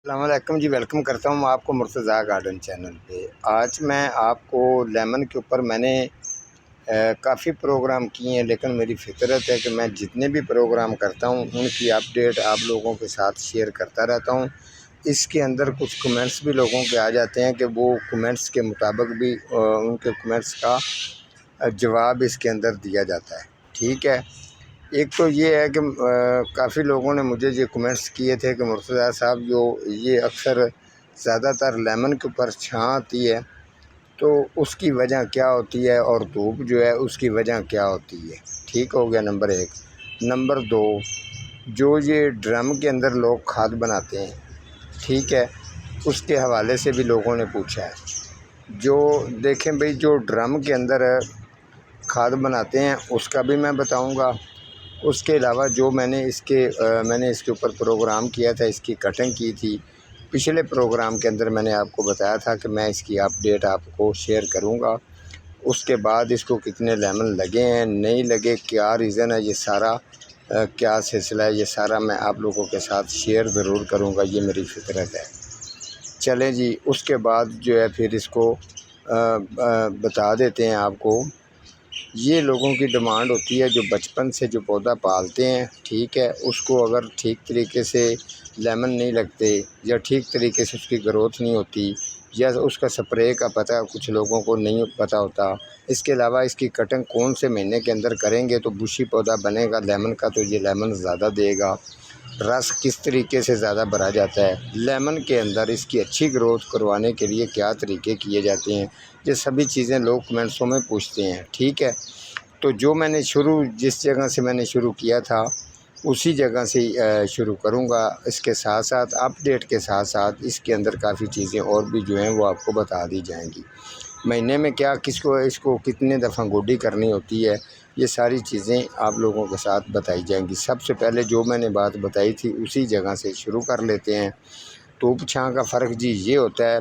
अस्सलामुअलैकुम जी, वेलकम करता हूँ आपको मुर्तज़ा गार्डन चैनल पे। आज मैं आपको लेमन के ऊपर मैंने काफ़ी प्रोग्राम किए हैं, लेकिन मेरी फ़ितरत है कि मैं जितने भी प्रोग्राम करता हूँ उनकी अपडेट आप लोगों के साथ शेयर करता रहता हूँ। इसके अंदर कुछ कमेंट्स भी लोगों के आ जाते हैं कि वो कमेंट्स के मुताबिक भी उनके कमेंट्स का जवाब इसके अंदर दिया जाता है। ठीक है, एक तो ये है कि काफ़ी लोगों ने मुझे ये कमेंट्स किए थे कि मुर्तज़ा साहब, जो ये अक्सर ज़्यादातर लेमन के ऊपर छाँ आती है तो उसकी वजह क्या होती है, और धूप जो है उसकी वजह क्या होती है। ठीक हो गया नंबर एक। नंबर दो, जो ये ड्रम के अंदर लोग खाद बनाते हैं, ठीक है, उसके हवाले से भी लोगों ने पूछा है। जो देखें भाई, जो ड्रम के अंदर खाद बनाते हैं उसका भी मैं बताऊंगा। उसके अलावा जो मैंने इसके ऊपर प्रोग्राम किया था, इसकी कटिंग की थी पिछले प्रोग्राम के अंदर, मैंने आपको बताया था कि मैं इसकी अपडेट आपको शेयर करूंगा। उसके बाद इसको कितने लेमन लगे हैं, नहीं लगे, क्या रीज़न है, ये सारा क्या सिलसिला है, ये सारा मैं आप लोगों के साथ शेयर ज़रूर करूंगा। ये मेरी फितरत है। चलें जी, उसके बाद जो है फिर इसको बता देते हैं आपको। ये लोगों की डिमांड होती है, जो बचपन से जो पौधा पालते हैं, ठीक है, उसको अगर ठीक तरीके से लेमन नहीं लगते या ठीक तरीके से उसकी ग्रोथ नहीं होती, या उसका स्प्रे का पता कुछ लोगों को नहीं पता होता। इसके अलावा इसकी कटिंग कौन से महीने के अंदर करेंगे तो बुशी पौधा बनेगा लेमन का, तो ये लेमन ज़्यादा देगा। रस किस तरीके से ज़्यादा भरा जाता है लेमन के अंदर, इसकी अच्छी ग्रोथ करवाने के लिए क्या तरीके किए जाते हैं, ये सभी चीज़ें लोग कमेंट्सों में पूछते हैं। ठीक है, तो जो मैंने जिस जगह से मैंने शुरू किया था उसी जगह से शुरू करूँगा। इसके साथ साथ अपडेट के साथ साथ इसके अंदर काफ़ी चीज़ें और भी जो हैं वो आपको बता दी जाएंगी। महीने में क्या किसको इसको कितने दफ़ा गोडी करनी होती है, ये सारी चीज़ें आप लोगों के साथ बताई जाएंगी। सबसे पहले जो मैंने बात बताई थी उसी जगह से शुरू कर लेते हैं। धूप छाँ का फ़र्क जी ये होता है,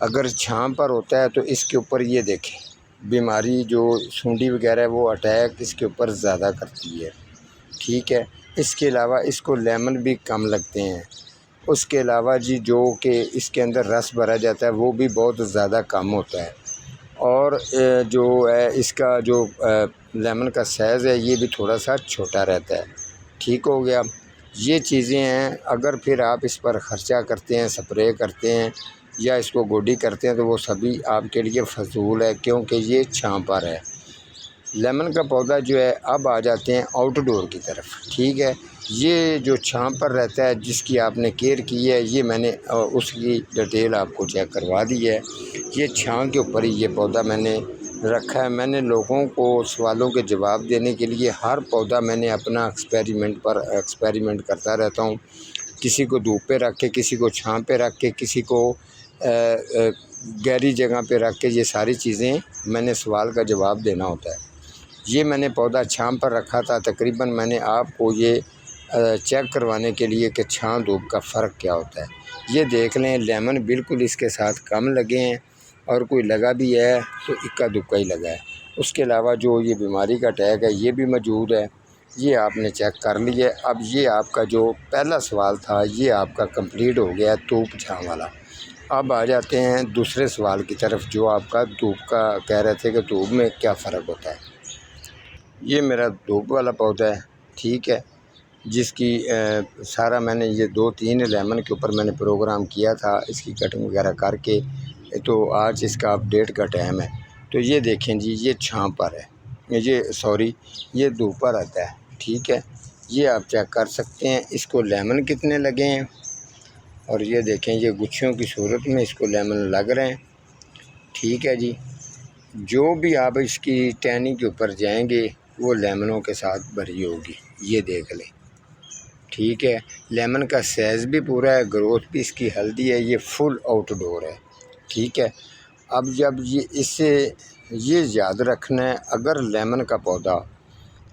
अगर छाँ पर होता है तो इसके ऊपर ये देखें, बीमारी जो सूंडी वगैरह है वो अटैक इसके ऊपर ज़्यादा करती है। ठीक है, इसके अलावा इसको लेमन भी कम लगते हैं। उसके अलावा जी जो कि इसके अंदर रस भरा जाता है वो भी बहुत ज़्यादा कम होता है। और जो है इसका जो लेमन का साइज़ है ये भी थोड़ा सा छोटा रहता है। ठीक हो गया, ये चीज़ें हैं। अगर फिर आप इस पर ख़र्चा करते हैं, स्प्रे करते हैं या इसको गोडी करते हैं, तो वो सभी आपके लिए फ़जूल है, क्योंकि ये छाँ पर है। लेमन का पौधा जो है, अब आ जाते हैं आउटडोर की तरफ। ठीक है, ये जो छाँ पर रहता है जिसकी आपने केयर की है, ये मैंने उसकी डिटेल आपको चेक करवा दी है। ये छाँ के ऊपर ही ये पौधा मैंने रखा है। मैंने लोगों को सवालों के जवाब देने के लिए हर पौधा मैंने अपना एक्सपेरिमेंट करता रहता हूँ। किसी को धूप पे रख के, किसी को छाँ पे रख के, किसी को गहरी जगह पे रख के, ये सारी चीज़ें मैंने सवाल का जवाब देना होता है। ये मैंने पौधा छाँव पर रखा था, तकरीबन मैंने आपको ये चेक करवाने के लिए कि छाँव धूप का फ़र्क क्या होता है। ये देख लें, लेमन बिल्कुल इसके साथ कम लगे हैं, और कोई लगा भी है तो इक्का दुक्का ही लगा है। उसके अलावा जो ये बीमारी का टैग है ये भी मौजूद है, ये आपने चेक कर लिया है। अब ये आपका जो पहला सवाल था ये आपका कंप्लीट हो गया, धूप छाँव वाला। अब आ जाते हैं दूसरे सवाल की तरफ, जो आपका धूप का कह रहे थे कि धूप में क्या फ़र्क होता है। ये मेरा धूप वाला पौधा है, ठीक है, जिसकी सारा मैंने ये 2-3 लेमन के ऊपर मैंने प्रोग्राम किया था, इसकी कटिंग वगैरह करके। तो आज इसका अपडेट का टाइम है। तो ये देखें जी, ये छाँव पर है, ये धूप पर आता है। ठीक है, ये आप चेक कर सकते हैं इसको लेमन कितने लगे हैं, और ये देखें ये गुच्छों की सूरत में इसको लेमन लग रहे हैं। ठीक है जी, जो भी आप इसकी टहनी के ऊपर जाएंगे वो लेमनों के साथ भरी होगी, ये देख लें। ठीक है, लेमन का साइज़ भी पूरा है, ग्रोथ भी इसकी हेल्दी है, ये फुल आउटडोर है। ठीक है, अब जब ये याद रखना है, अगर लेमन का पौधा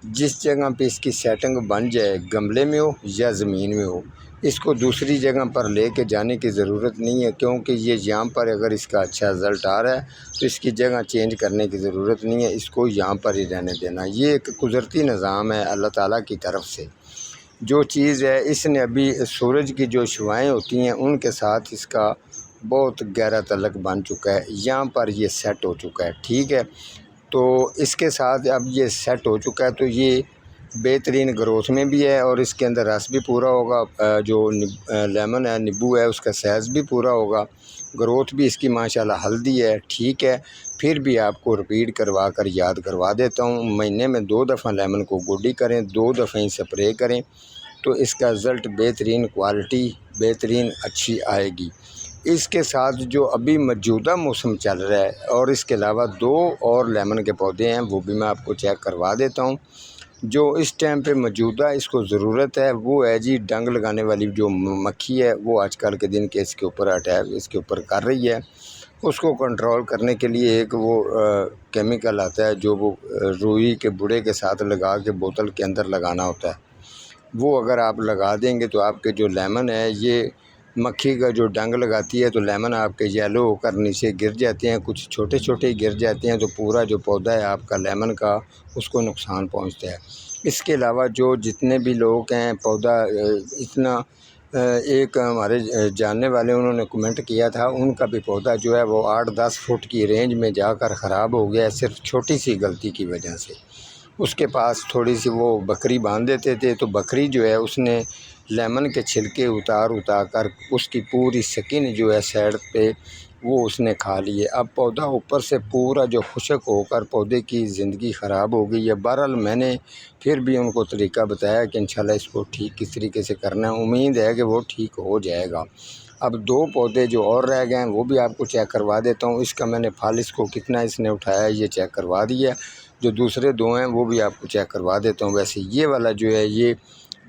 जिस जगह पे इसकी सेटिंग बन जाए, गमले में हो या ज़मीन में हो, इसको दूसरी जगह पर लेके जाने की ज़रूरत नहीं है, क्योंकि ये यहाँ पर अगर इसका अच्छा रिज़ल्ट आ रहा है तो इसकी जगह चेंज करने की ज़रूरत नहीं है, इसको यहाँ पर ही रहने देना। ये एक कुदरती निज़ाम है अल्लाह ताला की तरफ से। जो चीज़ है इसने अभी सूरज की जो शुआएँ होती हैं उनके साथ इसका बहुत गहरा तल्लुक़ बन चुका है। यहाँ पर ये सेट हो चुका है, ठीक है। तो इसके साथ अब ये सेट हो चुका है तो ये बेहतरीन ग्रोथ में भी है और इसके अंदर रस भी पूरा होगा। जो लेमन है, नींबू है, उसका साइज़ भी पूरा होगा। ग्रोथ भी इसकी माशाल्लाह हल्दी है, ठीक है। फिर भी आपको रिपीट करवा कर याद करवा देता हूँ, महीने में 2 दफ़ा लेमन को गोडी करें, 2 दफ़ा ही स्प्रे करें तो इसका रिज़ल्ट बेहतरीन क्वालिटी बेहतरीन अच्छी आएगी। इसके साथ जो अभी मौजूदा मौसम चल रहा है और इसके अलावा 2 और लेमन के पौधे हैं वो भी मैं आपको चेक करवा देता हूँ। जो इस टाइम पे मौजूदा इसको ज़रूरत है वो है जी डंग लगाने वाली जो मक्खी है, वो आजकल के दिन के इसके ऊपर अटैक इसके ऊपर कर रही है। उसको कंट्रोल करने के लिए एक वो केमिकल आता है जो वो रुई के बुड़े के साथ लगा के बोतल के अंदर लगाना होता है। वो अगर आप लगा देंगे तो आपके जो लेमन है, ये मक्खी का जो डंग लगाती है तो लेमन आपके येलो होकर नीचे गिर जाते हैं, कुछ छोटे छोटे गिर जाते हैं तो पूरा जो पौधा है आपका लेमन का उसको नुकसान पहुंचता है। इसके अलावा जो जितने भी लोग हैं पौधा इतना एक हमारे जानने वाले उन्होंने कमेंट किया था, उनका भी पौधा जो है वो 8-10 फुट की रेंज में जाकर ख़राब हो गया है सिर्फ छोटी सी गलती की वजह से। उसके पास थोड़ी सी वो बकरी बांध देते थे तो बकरी जो है उसने लेमन के छिलके उतार कर उसकी पूरी स्किन जो है साइड पे वो उसने खा लिए। अब पौधा ऊपर से पूरा जो खुशक होकर पौधे की ज़िंदगी ख़राब हो गई है। बहरहाल मैंने फिर भी उनको तरीका बताया कि इंशाल्लाह इसको ठीक किस तरीके से करना है, उम्मीद है कि वो ठीक हो जाएगा। अब 2 पौधे जो और रह गए हैं वो भी आपको चेक करवा देता हूँ। इसका मैंने फल इसको कितना इसने उठाया है ये चेक करवा दिया। जो दूसरे 2 हैं वो भी आपको चेक करवा देता हूँ। वैसे ये वाला जो है ये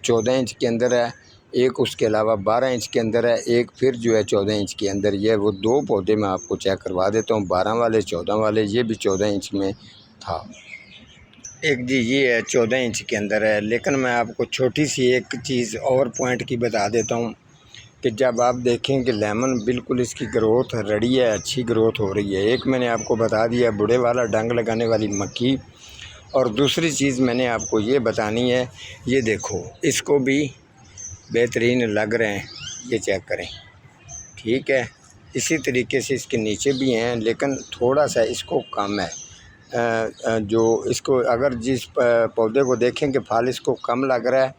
14 इंच के अंदर है, एक उसके अलावा 12 इंच के अंदर है, एक फिर जो है 14 इंच के अंदर। ये वो 2 पौधे मैं आपको चेक करवा देता हूँ, 12 वाले 14 वाले, ये भी 14 इंच में था। एक जी ये है 14 इंच के अंदर है। लेकिन मैं आपको छोटी सी एक चीज़ और पॉइंट की बता देता हूँ कि जब आप देखें कि लेमन बिल्कुल इसकी ग्रोथ रेडी है, अच्छी ग्रोथ हो रही है। एक मैंने आपको बता दिया बुढ़े वाला डंग लगाने वाली मक्खी, और दूसरी चीज़ मैंने आपको ये बतानी है, ये देखो इसको भी बेहतरीन लग रहे हैं, ये चेक करें, ठीक है। इसी तरीके से इसके नीचे भी हैं लेकिन थोड़ा सा इसको कम है। जो इसको अगर जिस पौधे को देखें कि फल इसको कम लग रहा है,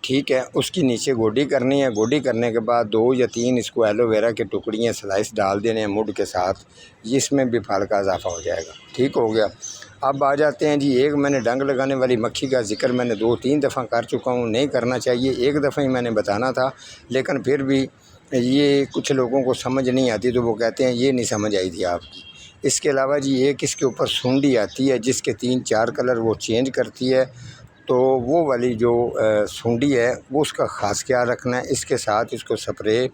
ठीक है, उसकी नीचे गोडी करनी है। गोडी करने के बाद 2 या 3 इसको एलोवेरा के टुकड़ियाँ स्लाइस डाल देने हैं मुड के साथ, इसमें भी फल का इजाफा हो जाएगा। ठीक हो गया। अब आ जाते हैं जी, एक मैंने डंग लगाने वाली मक्खी का जिक्र मैंने 2-3 दफ़ा कर चुका हूँ, नहीं करना चाहिए, एक दफ़ा ही मैंने बताना था। लेकिन फिर भी ये कुछ लोगों को समझ नहीं आती तो वो कहते हैं ये नहीं समझ आई थी आपकी। इसके अलावा जी एक इसके ऊपर सुंडी आती है जिसके 3-4 कलर वो चेंज करती है, तो वो वाली जो सुंडी है वो उसका ख़ास ख्याल रखना है। इसके साथ इसको स्प्रे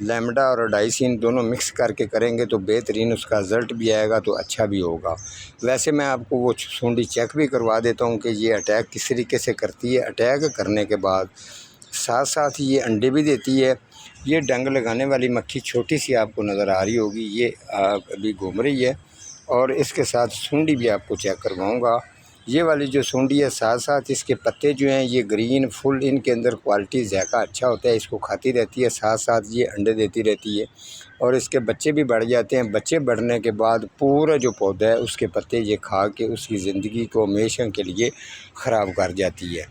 लैम्बडा और डाइसिन दोनों मिक्स करके करेंगे तो बेहतरीन उसका रिज़ल्ट भी आएगा, तो अच्छा भी होगा। वैसे मैं आपको वो सुंडी चेक भी करवा देता हूँ कि ये अटैक किस तरीके से करती है। अटैक करने के बाद साथ साथ ये अंडे भी देती है। ये डंग लगाने वाली मक्खी छोटी सी आपको नज़र आ रही होगी, ये अभी घूम रही है। और इसके साथ सुंडी भी आपको चेक करवाऊँगा। ये वाली जो सुंडी है, साथ साथ इसके पत्ते जो हैं ये ग्रीन फुल, इनके अंदर क्वालिटी ज़ायका अच्छा होता है, इसको खाती रहती है, साथ साथ ये अंडे देती रहती है और इसके बच्चे भी बढ़ जाते हैं। बच्चे बढ़ने के बाद पूरा जो पौधा है उसके पत्ते ये खा के उसकी ज़िंदगी को हमेशा के लिए ख़राब कर जाती है।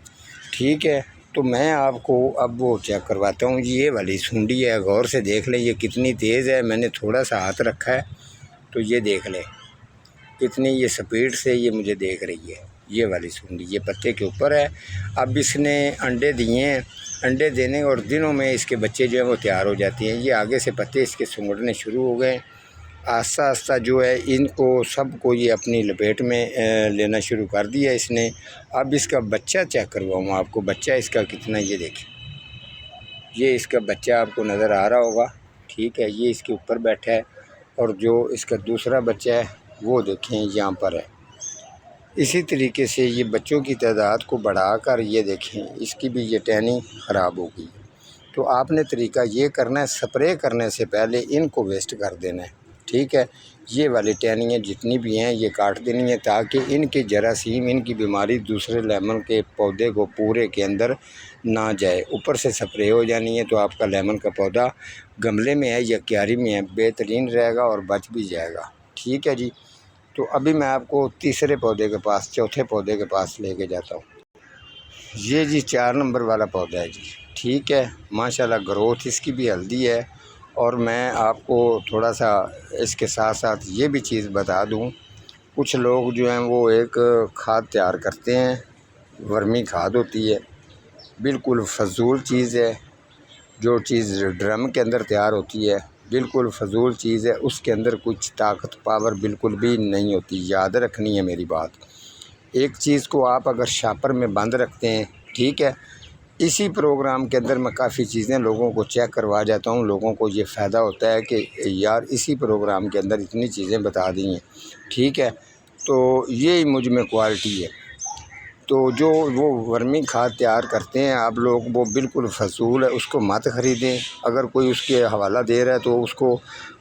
ठीक है, तो मैं आपको अब वो चेक करवाता हूँ। ये वाली सुंडी है, गौर से देख लें ये कितनी तेज़ है। मैंने थोड़ा सा हाथ रखा है तो ये देख लें कितनी ये स्पीड से ये मुझे देख रही है। ये वाली सुंडी ये पत्ते के ऊपर है। अब इसने अंडे दिए हैं, अंडे देने और दिनों में इसके बच्चे जो हैं वो तैयार हो जाते हैं। ये आगे से पत्ते इसके सुंगड़ने शुरू हो गए। आस्ता आस्ता जो है इनको सबको ये अपनी लपेट में लेना शुरू कर दिया इसने। अब इसका बच्चा चेक करवाऊँ आपको, बच्चा इसका कितना, ये देखें, ये इसका बच्चा आपको नज़र आ रहा होगा, ठीक है। ये इसके ऊपर बैठा है और जो इसका दूसरा बच्चा है वो देखें यहाँ पर है। इसी तरीके से ये बच्चों की तादाद को बढ़ाकर ये देखें इसकी भी ये टहनी ख़राब हो गई। तो आपने तरीका ये करना है, स्प्रे करने से पहले इनको वेस्ट कर देना है। ठीक है। ये वाली टहनियाँ जितनी भी हैं ये काट देनी है ताकि इनके जरासीम, इनकी बीमारी दूसरे लेमन के पौधे को पूरे के अंदर ना जाए। ऊपर से स्प्रे हो जानी है तो आपका लेमन का पौधा गमले में है या क्यारी में है बेहतरीन रहेगा और बच भी जाएगा। ठीक है जी। तो अभी मैं आपको तीसरे पौधे के पास, चौथे पौधे के पास लेके जाता हूँ। ये जी 4 नंबर वाला पौधा है जी। ठीक है, माशाल्लाह ग्रोथ इसकी भी हल्दी है। और मैं आपको थोड़ा सा इसके साथ साथ ये भी चीज़ बता दूं, कुछ लोग जो हैं वो एक खाद तैयार करते हैं, वर्मी खाद होती है, बिल्कुल फजूल चीज़ है। जो चीज़ ड्रम के अंदर तैयार होती है बिल्कुल फजूल चीज़ है, उसके अंदर कुछ ताकत पावर बिल्कुल भी नहीं होती। याद रखनी है मेरी बात। एक चीज़ को आप अगर शापर में बंद रखते हैं, ठीक है, इसी प्रोग्राम के अंदर मैं काफ़ी चीज़ें लोगों को चेक करवा जाता हूँ। लोगों को ये फ़ायदा होता है कि यार इसी प्रोग्राम के अंदर इतनी चीज़ें बता दी हैं। ठीक है, तो ये मुझ में क्वालिटी है। तो जो वो वर्मी खाद तैयार करते हैं आप लोग, वो बिल्कुल फजूल है, उसको मत ख़रीदें। अगर कोई उसके हवाला दे रहा है तो उसको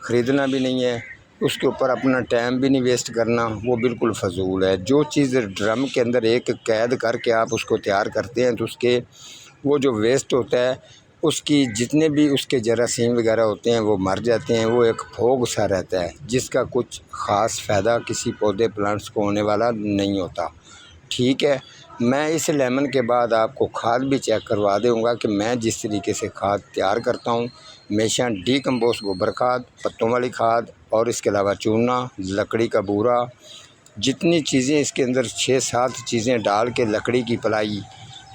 ख़रीदना भी नहीं है, उसके ऊपर अपना टाइम भी नहीं वेस्ट करना, वो बिल्कुल फजूल है। जो चीज़ ड्रम के अंदर एक कैद करके आप उसको तैयार करते हैं तो उसके वो जो वेस्ट होता है उसकी जितने भी उसके जरासीम वगैरह होते हैं वो मर जाते हैं। वो एक फोग सा रहता है जिसका कुछ ख़ास फ़ायदा किसी पौधे प्लांट्स को होने वाला नहीं होता। ठीक है, मैं इस लेमन के बाद आपको खाद भी चेक करवा दूँगा कि मैं जिस तरीके से खाद तैयार करता हूँ। हमेशा डीकम्पोस्ट गोबर खाद, पत्तों वाली खाद और इसके अलावा चूना, लकड़ी का बूरा, जितनी चीज़ें इसके अंदर 6-7 चीज़ें डाल के लकड़ी की पलाई,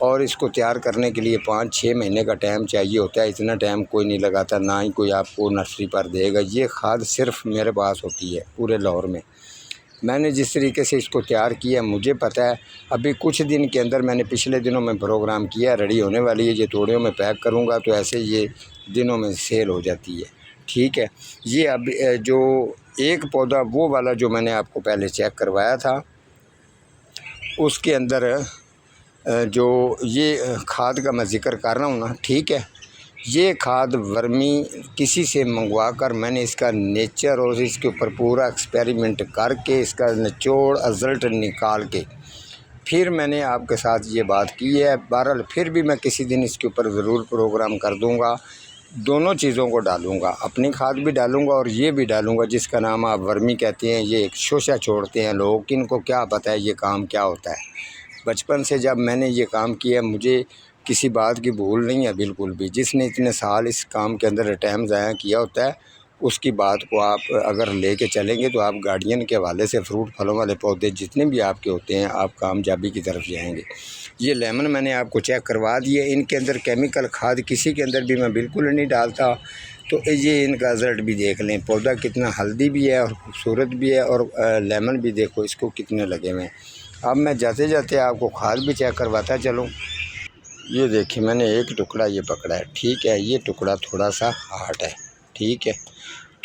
और इसको तैयार करने के लिए 5-6 महीने का टाइम चाहिए होता है। इतना टाइम कोई नहीं लगाता, ना ही कोई आपको नर्सरी पर देगा। ये खाद सिर्फ मेरे पास होती है पूरे लाहौर में। मैंने जिस तरीके से इसको तैयार किया मुझे पता है। अभी कुछ दिन के अंदर मैंने पिछले दिनों में प्रोग्राम किया, रेडी होने वाली है। ये तोड़ियों में पैक करूँगा तो ऐसे ये दिनों में सेल हो जाती है। ठीक है, ये अब जो एक पौधा वो वाला जो मैंने आपको पहले चेक करवाया था उसके अंदर जो ये खाद का मैं ज़िक्र कर रहा हूँ ना, ठीक है, ये खाद वर्मी किसी से मंगवा कर मैंने इसका नेचर और इसके ऊपर पूरा एक्सपेरिमेंट करके इसका निचोड़ रिज़ल्ट निकाल के फिर मैंने आपके साथ ये बात की है। बहरहाल फिर भी मैं किसी दिन इसके ऊपर ज़रूर प्रोग्राम कर दूँगा। दोनों चीज़ों को डालूँगा, अपनी खाद भी डालूँगा और ये भी डालूँगा जिसका नाम आप वर्मी कहते हैं। ये एक शोशा छोड़ते हैं लोग, इनको क्या पता है ये काम क्या होता है। बचपन से जब मैंने ये काम किया मुझे किसी बात की भूल नहीं है बिल्कुल भी। जिसने इतने साल इस काम के अंदर टाइम ज़ाया किया होता है उसकी बात को आप अगर लेके चलेंगे तो आप गार्डियन के हवाले से फ्रूट फलों वाले पौधे जितने भी आपके होते हैं आप कामयाबी की तरफ जाएंगे। ये लेमन मैंने आपको चेक करवा दिए। इनके अंदर केमिकल खाद किसी के अंदर भी मैं बिल्कुल नहीं डालता। तो ये इनका रिज़ल्ट भी देख लें, पौधा कितना हेल्दी भी है और खूबसूरत भी है, और लेमन भी देखो इसको कितने लगे हुए हैं। अब मैं जाते जाते आपको खाद भी चेक करवाता चलूँ। ये देखिए मैंने एक टुकड़ा ये पकड़ा है, ठीक है, ये टुकड़ा थोड़ा सा हार्ड है, ठीक है,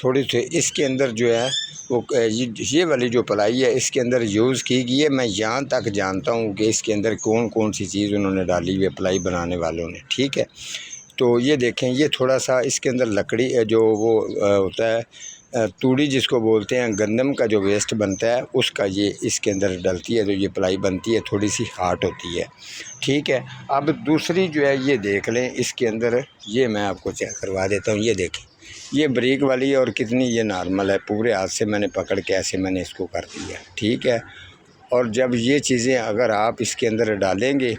थोड़ी सी इसके अंदर जो है वो ये वाली जो पलाई है इसके अंदर यूज़ की गई है। मैं यहाँ तक जानता हूँ कि इसके अंदर कौन कौन सी चीज़ उन्होंने डाली हुई है पलाई बनाने वालों ने, ठीक है। तो ये देखें, ये थोड़ा सा इसके अंदर लकड़ी जो वो होता है तूड़ी जिसको बोलते हैं, गंदम का जो वेस्ट बनता है उसका ये इसके अंदर डलती है तो ये पलाई बनती है, थोड़ी सी हार्ड होती है, ठीक है। अब दूसरी जो है ये देख लें इसके अंदर, ये मैं आपको चेक करवा देता हूँ। ये देखें, ये ब्रेक वाली है और कितनी ये नॉर्मल है। पूरे हाथ से मैंने पकड़ के ऐसे मैंने इसको कर दिया, ठीक है। और जब ये चीज़ें अगर आप इसके अंदर डालेंगे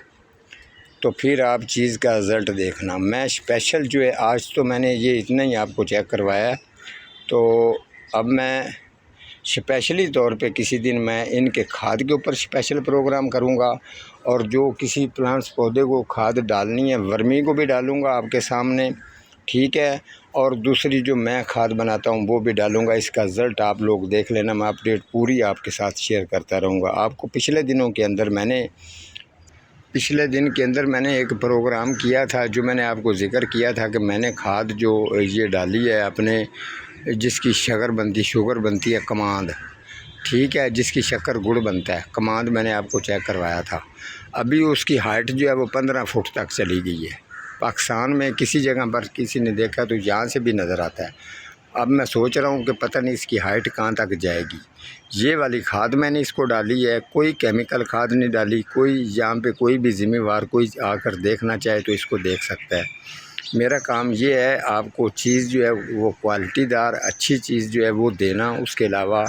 तो फिर आप चीज़ का रिज़ल्ट देखना। मैं स्पेशल जो है आज तो मैंने ये इतना ही आपको चेक करवाया है, तो अब मैं स्पेशली तौर पे किसी दिन मैं इनके खाद के ऊपर स्पेशल प्रोग्राम करूँगा। और जो किसी प्लांट्स पौधे को खाद डालनी है वर्मी को भी डालूँगा आपके सामने, ठीक है। और दूसरी जो मैं खाद बनाता हूँ वो भी डालूँगा। इसका रिज़ल्ट आप लोग देख लेना, मैं अपडेट पूरी आपके साथ शेयर करता रहूँगा। आपको पिछले दिन के अंदर मैंने एक प्रोग्राम किया था जो मैंने आपको ज़िक्र किया था कि मैंने खाद जो ये डाली है अपने, जिसकी शुगर बनती है कमांद, ठीक है, जिसकी शक्कर गुड़ बनता है कमांद, मैंने आपको चेक करवाया था। अभी उसकी हाइट जो है वो 15 फुट तक चली गई है। पाकिस्तान में किसी जगह पर किसी ने देखा तो यहाँ से भी नज़र आता है। अब मैं सोच रहा हूँ कि पता नहीं इसकी हाइट कहाँ तक जाएगी। ये वाली खाद मैंने इसको डाली है, कोई केमिकल खाद नहीं डाली। कोई यहाँ पे कोई भी ज़िम्मेवार कोई आकर देखना चाहे तो इसको देख सकता है। मेरा काम ये है आपको चीज़ जो है वो क्वालिटीदार अच्छी चीज़ जो है वो देना। उसके अलावा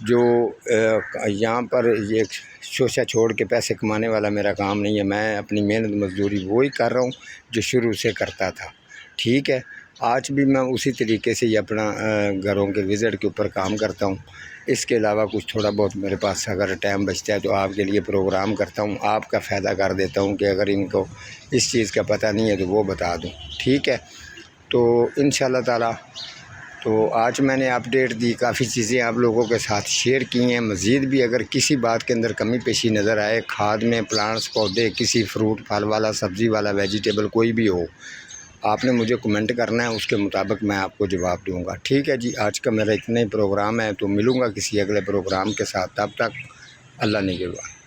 जो यहाँ पर ये शोशा छोड़ के पैसे कमाने वाला मेरा काम नहीं है। मैं अपनी मेहनत मजदूरी वही कर रहा हूँ जो शुरू से करता था। ठीक है, आज भी मैं उसी तरीके से ही अपना घरों के विज़िट के ऊपर काम करता हूँ। इसके अलावा कुछ थोड़ा बहुत मेरे पास अगर टाइम बचता है तो आपके लिए प्रोग्राम करता हूँ, आपका फ़ायदा कर देता हूँ कि अगर इनको इस चीज़ का पता नहीं है तो वो बता दूँ। ठीक है, तो इंशाल्लाह ताला तो आज मैंने अपडेट दी, काफ़ी चीज़ें आप लोगों के साथ शेयर की हैं। मज़ीद भी अगर किसी बात के अंदर कमी पेशी नज़र आए, खाद में, प्लांट्स, पौधे, किसी फ्रूट फल वाला, सब्ज़ी वाला, वेजिटेबल कोई भी हो, आपने मुझे कमेंट करना है, उसके मुताबिक मैं आपको जवाब दूंगा। ठीक है जी, आज का मेरा इतना ही प्रोग्राम है, तो मिलूँगा किसी अगले प्रोग्राम के साथ। तब तक अल्लाह निगहबान।